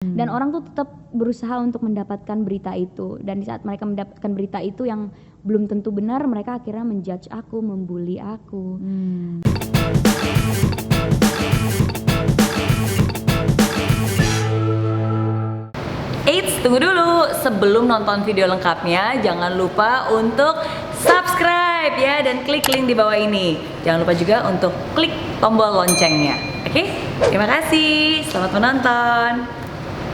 Dan orang tuh tetap berusaha untuk mendapatkan berita itu, dan di saat mereka mendapatkan berita itu yang belum tentu benar, mereka akhirnya menjudge aku, membuli aku. Eits, tunggu dulu. Sebelum nonton video lengkapnya, jangan lupa untuk subscribe ya, dan klik link di bawah ini. Jangan lupa juga untuk klik tombol loncengnya. Oke? Terima kasih. Selamat menonton.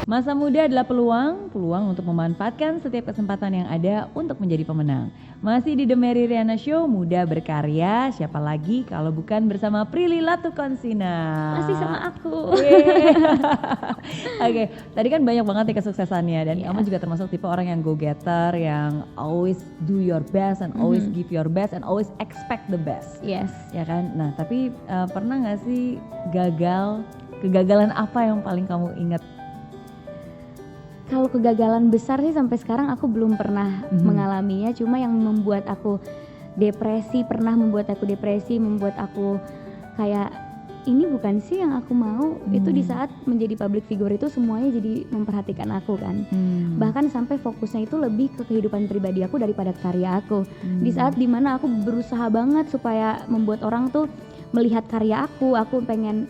Masa muda adalah peluang untuk memanfaatkan setiap kesempatan yang ada untuk menjadi pemenang. Masih di The Mary Riana Show, muda berkarya, siapa lagi kalau bukan bersama Prilly Latukonsina. Masih sama aku. Oke, tadi kan banyak banget nih kesuksesannya, dan kamu juga termasuk tipe orang yang go-getter, yang always do your best and always give your best and always expect the best. Yes. Ya kan? Nah, tapi pernah gak sih kegagalan apa yang paling kamu ingat? Kalau kegagalan besar sih sampai sekarang aku belum pernah mengalaminya, cuma yang membuat aku depresi, membuat aku kayak ini bukan sih yang aku mau. Itu di saat menjadi public figure itu semuanya jadi memperhatikan aku kan. Bahkan sampai fokusnya itu lebih ke kehidupan pribadi aku daripada karya aku. Di saat dimana aku berusaha banget supaya membuat orang tuh melihat karya aku pengen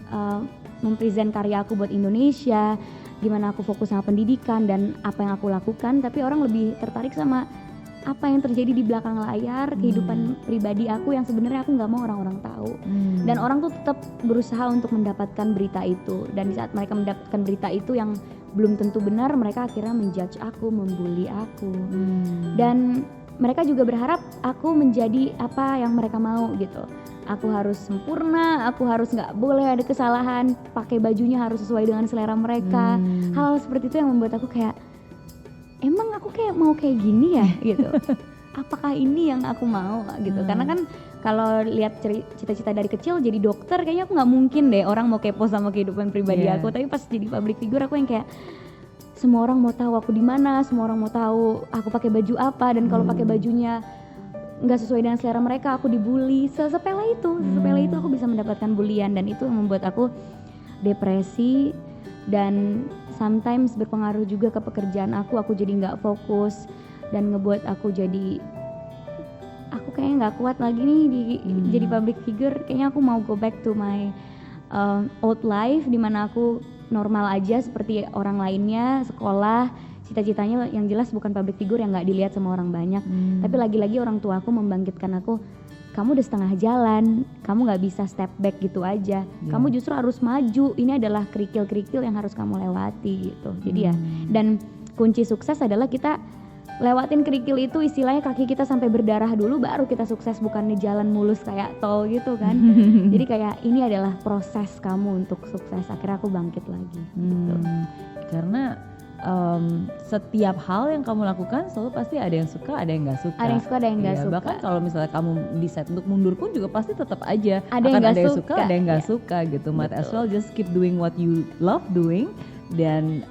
mempresent karya aku buat Indonesia, gimana aku fokus sama pendidikan dan apa yang aku lakukan, tapi orang lebih tertarik sama apa yang terjadi di belakang layar, kehidupan pribadi aku yang sebenarnya aku nggak mau orang-orang tahu. Dan orang tuh tetap berusaha untuk mendapatkan berita itu, dan di saat mereka mendapatkan berita itu yang belum tentu benar, mereka akhirnya menjudge aku, membuli aku. Dan mereka juga berharap aku menjadi apa yang mereka mau gitu. Aku harus sempurna, aku harus nggak boleh ada kesalahan, pakai bajunya harus sesuai dengan selera mereka. Hal seperti itu yang membuat aku kayak, emang aku kayak mau kayak gini ya gitu. Apakah ini yang aku mau gitu? Karena kan kalau lihat cita-cita dari kecil jadi dokter, kayaknya aku nggak mungkin deh orang mau kepo sama kehidupan pribadi aku. Tapi pas jadi public figure aku yang kayak, semua orang mau tahu aku di mana, semua orang mau tahu aku pakai baju apa, dan kalau pakai bajunya nggak sesuai dengan selera mereka aku dibully. Sepele itu aku bisa mendapatkan bulian, dan itu yang membuat aku depresi dan sometimes berpengaruh juga ke pekerjaan aku jadi nggak fokus dan ngebuat aku jadi aku kayaknya nggak kuat lagi nih jadi public figure. Kayaknya aku mau go back to my old life, dimana aku normal aja seperti orang lainnya, sekolah, cita-citanya yang jelas bukan public figure yang nggak dilihat sama orang banyak. Tapi lagi-lagi orang tua aku membangkitkan aku, kamu udah setengah jalan, kamu nggak bisa step back gitu aja. Kamu justru harus maju, ini adalah kerikil-kerikil yang harus kamu lewati gitu. Jadi ya, dan kunci sukses adalah kita lewatin kerikil itu, istilahnya kaki kita sampai berdarah dulu baru kita sukses, bukannya jalan mulus kayak tol gitu kan. Jadi kayak ini adalah proses kamu untuk sukses. Akhirnya aku bangkit lagi gitu. Karena setiap hal yang kamu lakukan selalu pasti ada yang suka, ada yang nggak suka. Ada yang suka, ada yang nggak suka. Bahkan kalau misalnya kamu decide untuk mundur pun juga pasti tetap aja ada yang suka, ada yang nggak suka gitu. Might as well just keep doing what you love doing. Dan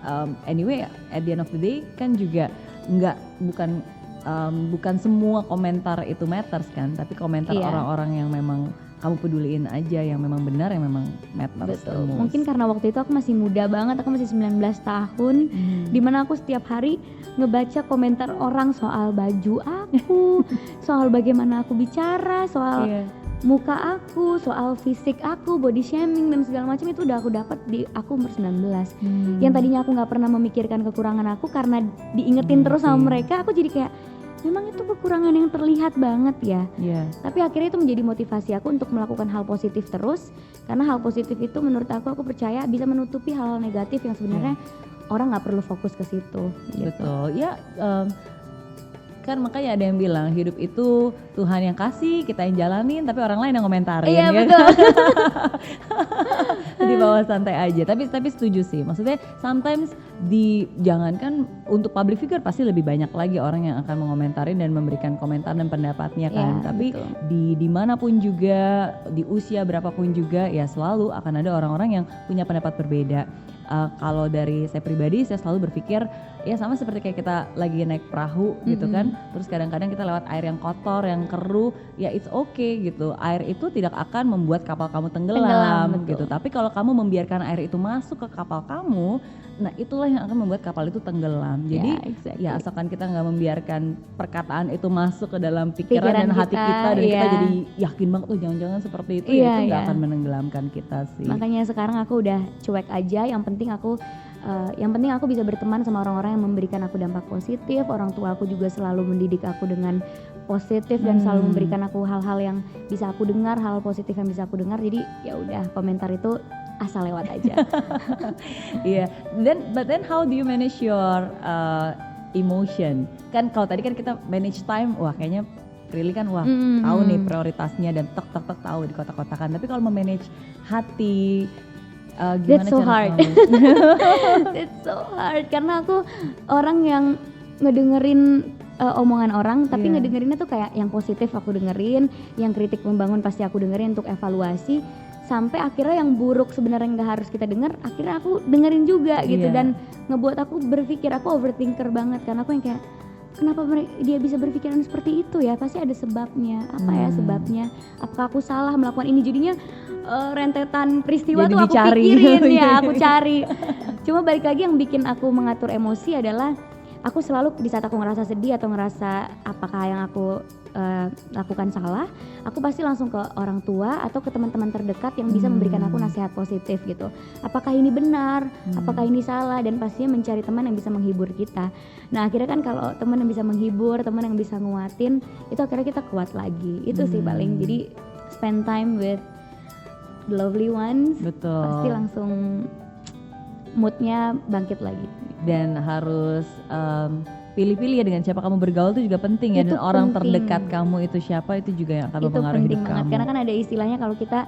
anyway at the end of the day kan juga bukan semua komentar itu matters kan, tapi komentar orang-orang yang memang kamu peduliin aja, yang memang benar, yang memang matters. Betul. Mungkin karena waktu itu aku masih muda banget, aku masih 19 tahun, dimana aku setiap hari ngebaca komentar orang soal baju aku, soal bagaimana aku bicara, soal muka aku, soal fisik aku, body shaming dan segala macam. Itu udah aku dapat di aku umur 19. Yang tadinya aku nggak pernah memikirkan kekurangan aku, karena diingetin terus sama mereka, aku jadi kayak, memang itu kekurangan yang terlihat banget ya. Tapi akhirnya itu menjadi motivasi aku untuk melakukan hal positif terus, karena hal positif itu menurut aku percaya bisa menutupi hal-hal negatif yang sebenarnya orang nggak perlu fokus ke situ. Gitu. Betul ya. Kan makanya ada yang bilang hidup itu Tuhan yang kasih, kita yang jalanin, tapi orang lain yang komentarin. Iya betul. Di bawah santai aja. Tapi setuju sih. Maksudnya sometimes jangankan untuk public figure, pasti lebih banyak lagi orang yang akan mengomentari dan memberikan komentar dan pendapatnya kan. Tapi di dimanapun juga, di usia berapapun juga, ya selalu akan ada orang-orang yang punya pendapat berbeda. Kalau dari saya pribadi, saya selalu berpikir ya sama seperti kayak kita lagi naik perahu gitu kan, terus kadang-kadang kita lewat air yang kotor, yang keruh, ya it's okay gitu. Air itu tidak akan membuat kapal kamu tenggelam gitu. Tapi kalau kamu membiarkan air itu masuk ke kapal kamu, Nah itulah yang akan membuat kapal itu tenggelam. Jadi exactly. ya asalkan kita nggak membiarkan perkataan itu masuk ke dalam pikiran dan hati kita dan iya. kita jadi yakin banget tuh jangan-jangan seperti itu, Iya, ya itu nggak iya. akan menenggelamkan kita sih. Makanya sekarang aku udah cuek aja, yang penting aku bisa berteman sama orang-orang yang memberikan aku dampak positif. Orang tua aku juga selalu mendidik aku dengan positif dan selalu memberikan aku hal-hal yang bisa aku dengar, hal positif yang bisa aku dengar. Jadi ya udah, komentar itu asal lewat aja. Iya. But then how do you manage your emotion? Kan kalau tadi kan kita manage time, wah kayaknya Prilly kan tahu nih prioritasnya dan tek tahu di kotak-kotakan. Tapi kalau memanage hati, gimana That's so cara hard. kamu? That's so hard karena aku orang yang ngedengerin omongan orang, tapi Iya. ngedengerinnya tuh kayak yang positif aku dengerin, yang kritik membangun pasti aku dengerin untuk evaluasi, sampai akhirnya yang buruk sebenarnya nggak harus kita dengar, akhirnya aku dengerin juga gitu. Iya. Dan ngebuat aku berpikir, aku overthinker banget karena aku yang kayak kenapa dia bisa berpikiran seperti itu ya, pasti ada sebabnya. Apa ya sebabnya, apakah aku salah melakukan ini? Jadinya rentetan peristiwa Jadi tuh aku dicari. pikirin ya, aku cari. Cuma balik lagi yang bikin aku mengatur emosi adalah aku selalu di saat aku ngerasa sedih atau ngerasa apakah yang aku lakukan salah, aku pasti langsung ke orang tua atau ke teman-teman terdekat yang bisa memberikan aku nasihat positif gitu. Apakah ini benar, apakah ini salah, dan pastinya mencari teman yang bisa menghibur kita. Nah akhirnya kan kalau teman yang bisa menghibur, teman yang bisa nguatin, itu akhirnya kita kuat lagi. Itu sih paling. Jadi spend time with the lovely ones. Betul. Pasti langsung moodnya bangkit lagi. Dan harus pilih-pilih ya dengan siapa kamu bergaul itu juga penting ya. Itu Dan orang penting. terdekat kamu itu siapa itu juga yang akan Itu mempengaruhi penting hidup banget kamu. karena kan ada istilahnya kalau kita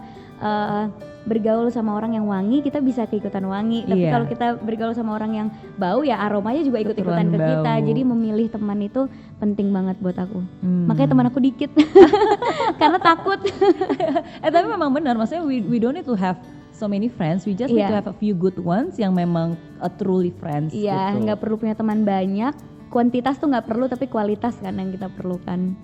bergaul sama orang yang wangi, kita bisa keikutan wangi. Tapi Iya. kalau kita bergaul sama orang yang bau, ya aromanya juga ikut-ikutan ke Keturunan kita. bau. Jadi memilih teman itu penting banget buat aku. Makanya teman aku dikit karena takut. Tapi memang benar, maksudnya we don't need to have so many friends, we just need to have a few good ones yang memang truly friends. Iya, gitu. nggak perlu punya teman banyak. Kuantitas tuh nggak perlu, tapi kualitas kan yang kita perlukan.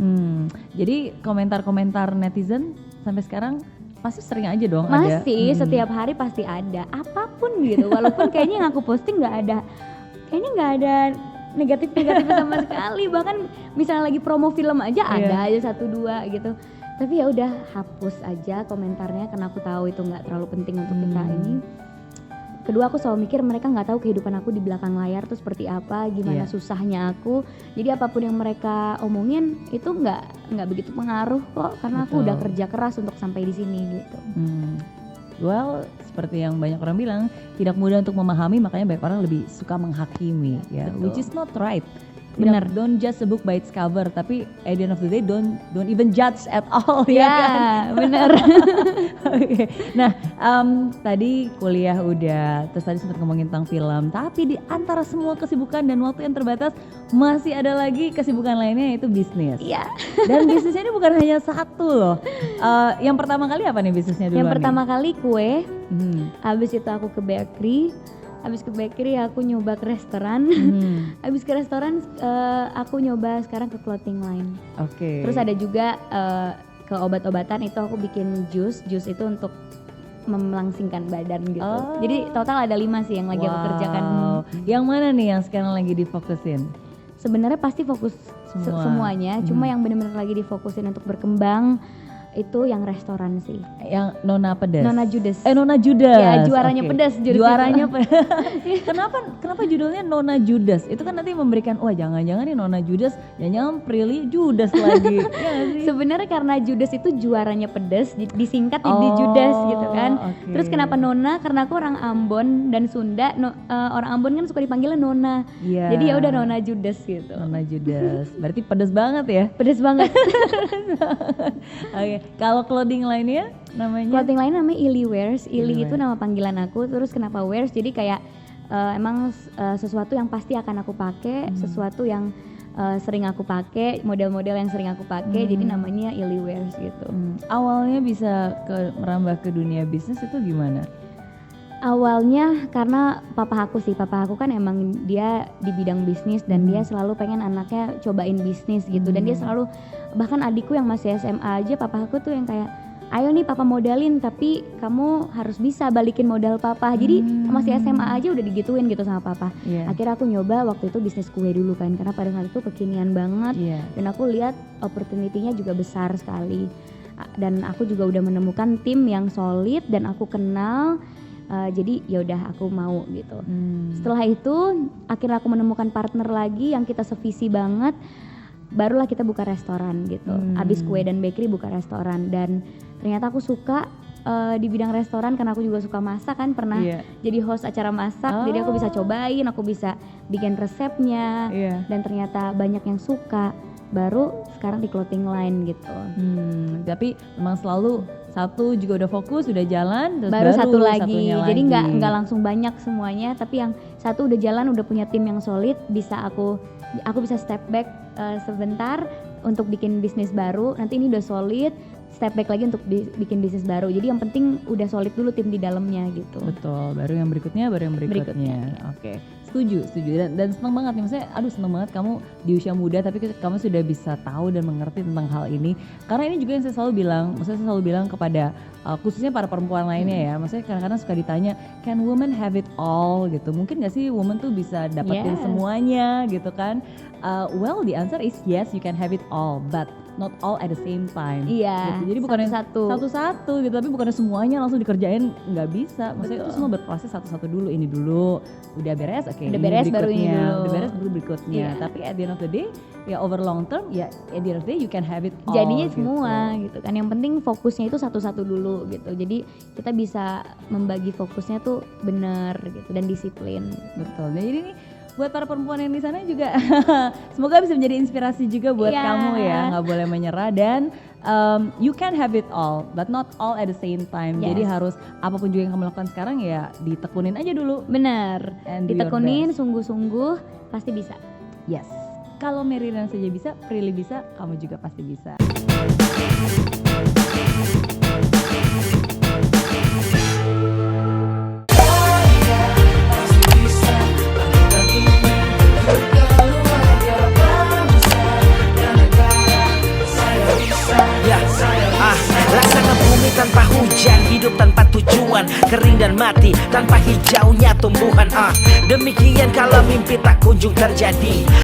Jadi komentar-komentar netizen sampai sekarang pasti sering aja dong ada. Masih setiap hari pasti ada, apapun gitu. Walaupun kayaknya yang aku posting nggak ada negatif sama sekali. Bahkan misalnya lagi promo film aja ada aja 1-2 gitu. Tapi ya udah hapus aja komentarnya karena aku tahu itu nggak terlalu penting untuk kita ini. Kedua, aku selalu mikir mereka nggak tahu kehidupan aku di belakang layar tuh seperti apa, gimana susahnya aku. Jadi apapun yang mereka omongin itu nggak begitu pengaruh kok, karena aku udah kerja keras untuk sampai di sini gitu. Well, seperti yang banyak orang bilang, tidak mudah untuk memahami, makanya banyak orang lebih suka menghakimi ya, which is not right. Bener. Don't judge a book by its cover, tapi at the end of the day don't even judge at all Ya, kan? bener. Oke. Nah, tadi kuliah udah, terus tadi sempat ngomongin tentang film, tapi di antara semua kesibukan dan waktu yang terbatas masih ada lagi kesibukan lainnya, yaitu bisnis. Iya. Dan bisnisnya ini bukan hanya satu loh. Yang pertama kali apa nih bisnisnya dulu? Yang pertama kali kue, habis habis itu aku ke bakery. Habis ke bakery aku nyoba ke restoran. Habis ke restoran aku nyoba sekarang ke clothing line. Oke. Terus ada juga ke obat-obatan, itu aku bikin jus itu untuk melangsingkan badan gitu. Jadi total ada 5 sih yang lagi aku kerjakan. Yang mana nih yang sekarang lagi difokusin? Sebenarnya pasti fokus semuanya, cuma yang benar-benar lagi difokusin untuk berkembang itu yang restoran sih. Yang Nona Pedas. Nona Judes. Nona Judes. Ya, juaranya pedas, Juaranya pedas. Kenapa judulnya Nona Judes? Itu kan nanti memberikan, wah jangan-jangan nih Nona Judes, jangan Prilly Judes lagi. Ya sih? Sebenarnya karena Judes itu juaranya pedas, disingkat jadi Judes gitu kan. Okay. Terus kenapa Nona? Karena aku orang Ambon dan Sunda, orang Ambon kan suka dipanggilnya Nona. Yeah. Jadi ya udah Nona Judes gitu. Nona Judes. Berarti pedas banget ya? Pedas banget. Oke. Kalau clothing lainnya namanya? Clothing lain namanya Ili Wears. Ili itu nama panggilan aku. Terus kenapa Wears? Jadi kayak emang sesuatu yang pasti akan aku pakai, sesuatu yang sering aku pakai, model-model yang sering aku pakai. Jadi namanya Ili Wears gitu. Awalnya bisa merambah ke dunia bisnis itu gimana? Awalnya karena papa aku kan emang dia di bidang bisnis dan dia selalu pengen anaknya cobain bisnis gitu. Dan dia selalu, bahkan adikku yang masih SMA aja, papa aku tuh yang kayak, ayo nih papa modalin tapi kamu harus bisa balikin modal papa. Jadi masih SMA aja udah digituin gitu sama papa. Akhirnya aku nyoba waktu itu bisnis kue dulu kan, karena pada saat itu kekinian banget dan aku lihat opportunity-nya juga besar sekali. Dan aku juga udah menemukan tim yang solid dan aku kenal, jadi ya udah aku mau gitu. Setelah itu akhirnya aku menemukan partner lagi yang kita sevisi banget, barulah kita buka restoran gitu. Abis kue dan bakery buka restoran, dan ternyata aku suka di bidang restoran karena aku juga suka masak kan, pernah jadi host acara masak. Jadi aku bisa cobain, aku bisa bikin resepnya, dan ternyata banyak yang suka. Baru sekarang di clothing line gitu. Tapi memang selalu satu juga udah fokus, udah jalan, terus baru satu lagi. Jadi lagi. nggak langsung banyak semuanya, tapi yang satu udah jalan, udah punya tim yang solid, bisa aku bisa step back sebentar untuk bikin bisnis baru. Nanti ini udah solid, step back lagi untuk bikin bisnis baru. Jadi yang penting udah solid dulu tim di dalamnya gitu. Betul, baru yang berikutnya. Oke. Setuju dan seneng banget nih, maksudnya seneng banget kamu di usia muda tapi kamu sudah bisa tahu dan mengerti tentang hal ini. Karena ini juga yang saya selalu bilang kepada khususnya para perempuan lainnya ya, maksudnya kadang-kadang suka ditanya, can women have it all gitu, mungkin gak sih women tuh bisa dapetin semuanya gitu kan. Well, the answer is yes, you can have it all, but not all at the same time. Gitu. Jadi bukan satu-satu gitu, tapi bukan semuanya langsung dikerjain, nggak bisa. Maksudnya itu semua berproses satu-satu dulu, ini dulu udah beres, udah beres baru ini dulu, udah beres baru berikutnya. Tapi at the end of the day, ya over long term, ya at the end of the day you can have it all. Jadinya semua gitu kan. Yang penting fokusnya itu satu-satu dulu gitu. Jadi kita bisa membagi fokusnya tuh bener gitu dan disiplin. Betul. Nah, jadi nih buat para perempuan yang di sana juga semoga bisa menjadi inspirasi juga buat kamu ya, nggak boleh menyerah dan you can have it all but not all at the same time. Jadi harus apapun juga yang kamu lakukan sekarang ya ditekunin aja dulu. Bener, ditekunin sungguh-sungguh pasti bisa. Yes, kalau Meriran saja bisa, Prilly bisa, kamu juga pasti bisa. Laksana bumi tanpa hujan, hidup tanpa tujuan, kering dan mati tanpa hijaunya tumbuhan. Demikian kalau mimpi tak kunjung terjadi.